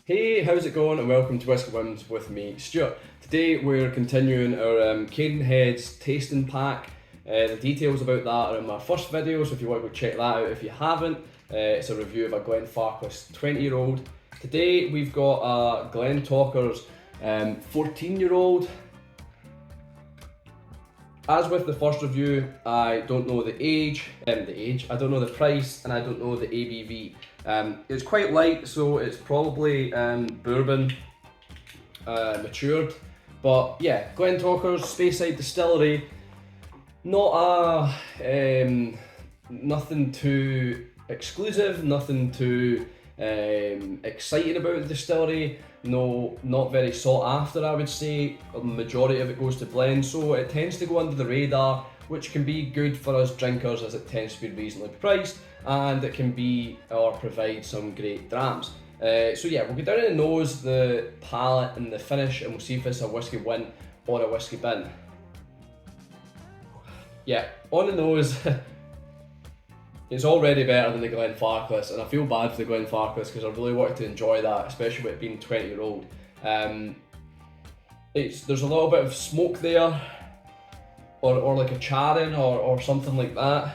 Hey, how's it going? And welcome to Whisky Win with me, Stuart. Today we're continuing our Cadenheads tasting pack. The details about that are in my first video, so if you want to go check that out if you haven't. It's a review of a Glentauchers 20-year-old. Today we've got a Glentauchers 14-year-old. As with the first review, I don't know the age, I don't know the price, and I don't know the ABV. It's quite light, so it's probably bourbon matured. But yeah, Glentauchers, Speyside Distillery, not a nothing too exclusive, nothing too exciting about the distillery. No, not very sought after, I would say. A majority of it goes to blend, so it tends to go under the radar, which can be good for us drinkers as it tends to be reasonably priced, and it can be or provide some great drams. So yeah, we'll go down in the nose, the palate and the finish, and we'll see if it's a Whisky Win or a Whisky Bin. Yeah, on the nose, it's already better than the Glentauchers, and I feel bad for the Glentauchers because I really wanted to enjoy that, especially with it being 20-year-old. There's a little bit of smoke there, or like a charring or something like that.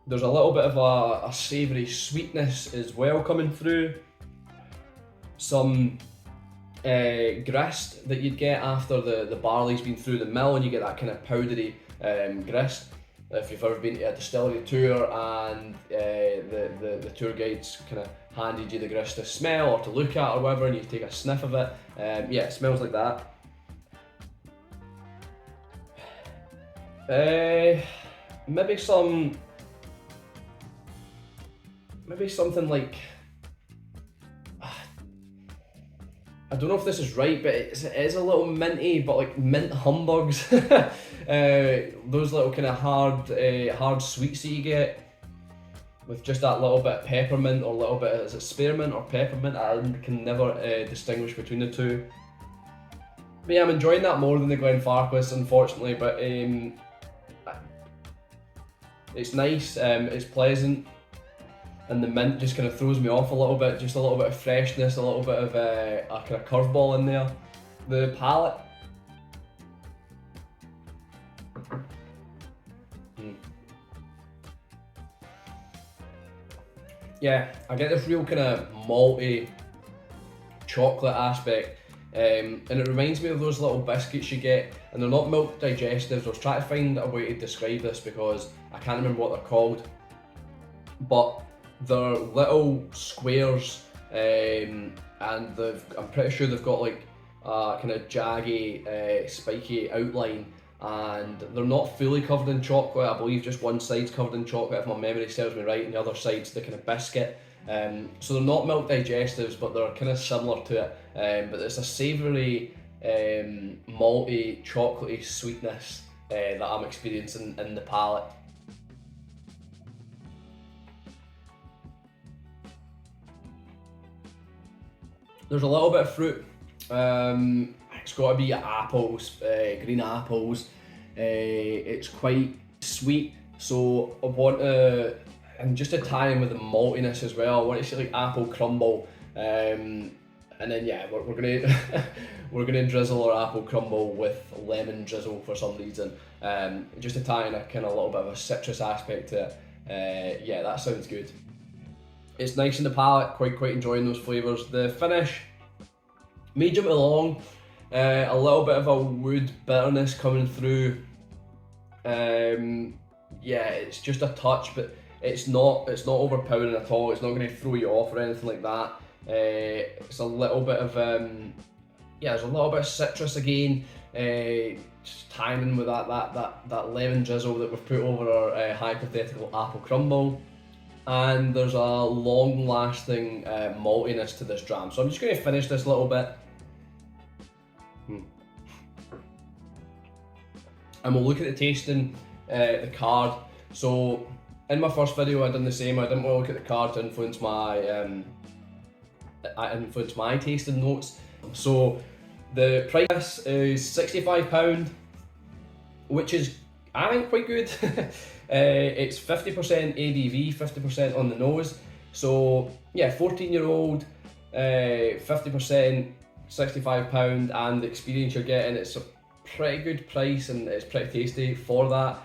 There's a little bit of a savoury sweetness as well coming through. Some grist that you'd get after the barley's been through the mill, and you get that kind of powdery grist. If you've ever been to a distillery tour and the tour guide's kind of handed you the grist to smell or to look at or whatever, and you take a sniff of it, yeah, it smells like that. Maybe something like, I don't know if this is right, but it is a little minty, but like mint humbugs. Those little kind of hard sweets that you get with just that little bit of peppermint or a little bit, is it spearmint or peppermint? I can never distinguish between the two. But yeah, I'm enjoying that more than the Glentauchers, unfortunately, but it's nice, it's pleasant. And the mint just kind of throws me off a little bit, just a little bit of freshness, a little bit of a kind of curveball in there. The palate. Yeah, I get this real kind of malty chocolate aspect, and it reminds me of those little biscuits you get, and they're not milk digestives. I was trying to find a way to describe this because I can't remember what they're called, but they're little squares, and I'm pretty sure they've got like a kind of jaggy, spiky outline, and they're not fully covered in chocolate. I believe just one side's covered in chocolate if my memory serves me right, and the other side's the kind of biscuit. So they're not milk digestives, but they're kind of similar to it. But it's a savoury, malty, chocolatey sweetness that I'm experiencing in the palate. There's a little bit of fruit. It's got to be apples, green apples. It's quite sweet, so I want to, and just to tie in with the maltiness as well, I want to say like apple crumble. And then yeah, we're gonna we're gonna drizzle our apple crumble with lemon drizzle for some reason. Just to tie in a kind of little bit of a citrus aspect to it. Yeah, that sounds good. It's nice in the palate, quite enjoying those flavours. The finish, medium to long, a little bit of a wood bitterness coming through. Yeah, it's just a touch, but it's not overpowering at all. It's not going to throw you off or anything like that. It's a little bit of yeah, there's a little bit of citrus again, just tying in with that lemon drizzle that we've put over our hypothetical apple crumble. And there's a long-lasting maltiness to this dram. So I'm just going to finish this little bit. And we'll look at the tasting, the card. So in my first video I done the same. I didn't want to look at the card to influence my tasting notes. So the price is £65, which is, I think, quite good. It's 50% ABV, 50% on the nose. So yeah, 14-year-old, 50%, £65, and the experience you're getting, it's a pretty good price and it's pretty tasty for that.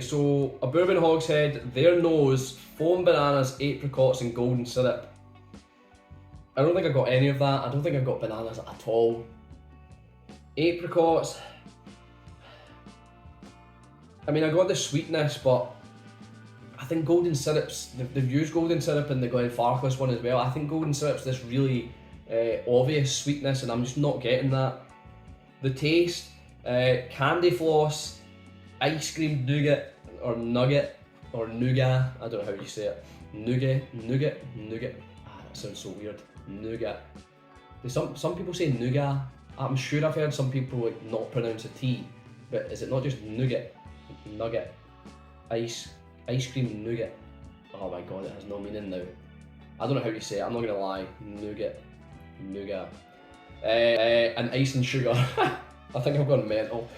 So a bourbon hogshead, their nose, foam bananas, apricots and golden syrup. I don't think I got any of that. I don't think I got bananas at all. Apricots, I mean, I got the sweetness, but I think golden syrups, they've used golden syrup in the Glenfarclas one as well. I think golden syrup's this really obvious sweetness and I'm just not getting that. The taste, candy floss, ice cream nougat or nugget or nougat, I don't know how you say it. Nougat. Ah, that sounds so weird. Nougat. Some people say nougat. I'm sure I've heard some people like not pronounce a T, but is it not just nougat? Nugget. Ice cream nougat. Oh my god, it has no meaning now. I don't know how you say it, I'm not gonna lie. Nougat. And ice and sugar. I think I've gone mental.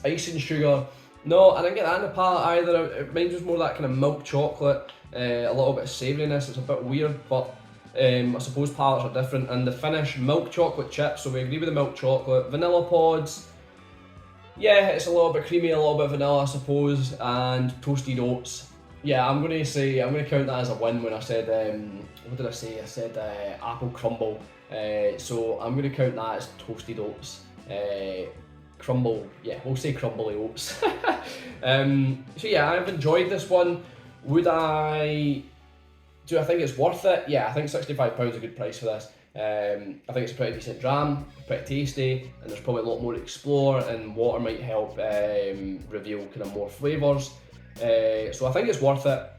Ice and sugar. No, I didn't get that in the palate either. Mine was more that kind of milk chocolate, a little bit of savouriness. It's a bit weird, but I suppose palates are different. And the finish, milk chocolate chips, so we agree with the milk chocolate. Vanilla pods, yeah, it's a little bit creamy, a little bit vanilla I suppose, and toasted oats. Yeah, I'm going to count that as a win when I said, what did I say? I said apple crumble. So I'm going to count that as toasted oats. Crumble, yeah, we'll say crumbly oats. So yeah, I've enjoyed this one. Do I think it's worth it? Yeah, I think £65 is a good price for this. I think it's a pretty decent dram, pretty tasty, and there's probably a lot more to explore, and water might help reveal kind of more flavours. So I think it's worth it.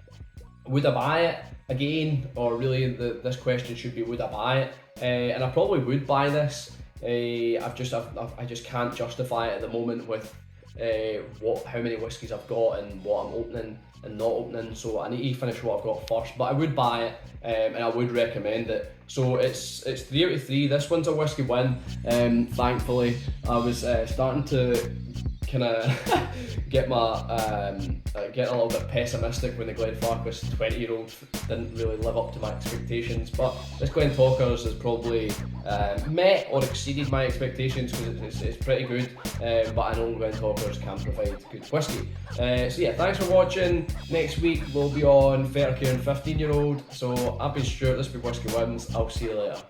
Would I buy it again? Or really this question should be, would I buy it? And I probably would buy this. I just can't justify it at the moment with how many whiskies I've got and what I'm opening and not opening, so I need to finish what I've got first, but I would buy it and I would recommend it. So it's 3 out of 3. This one's a Whisky Win. Thankfully, I was starting to kind of get a little bit pessimistic when the Glenfarclas 20-year-old didn't really live up to my expectations, but this Glentauchers has probably met or exceeded my expectations because it's pretty good, but I know Glentauchers can provide good whiskey. So yeah, thanks for watching. Next week we'll be on 30 and 15-year-old, so I've been Stuart, this has been Whisky Wins, I'll see you later.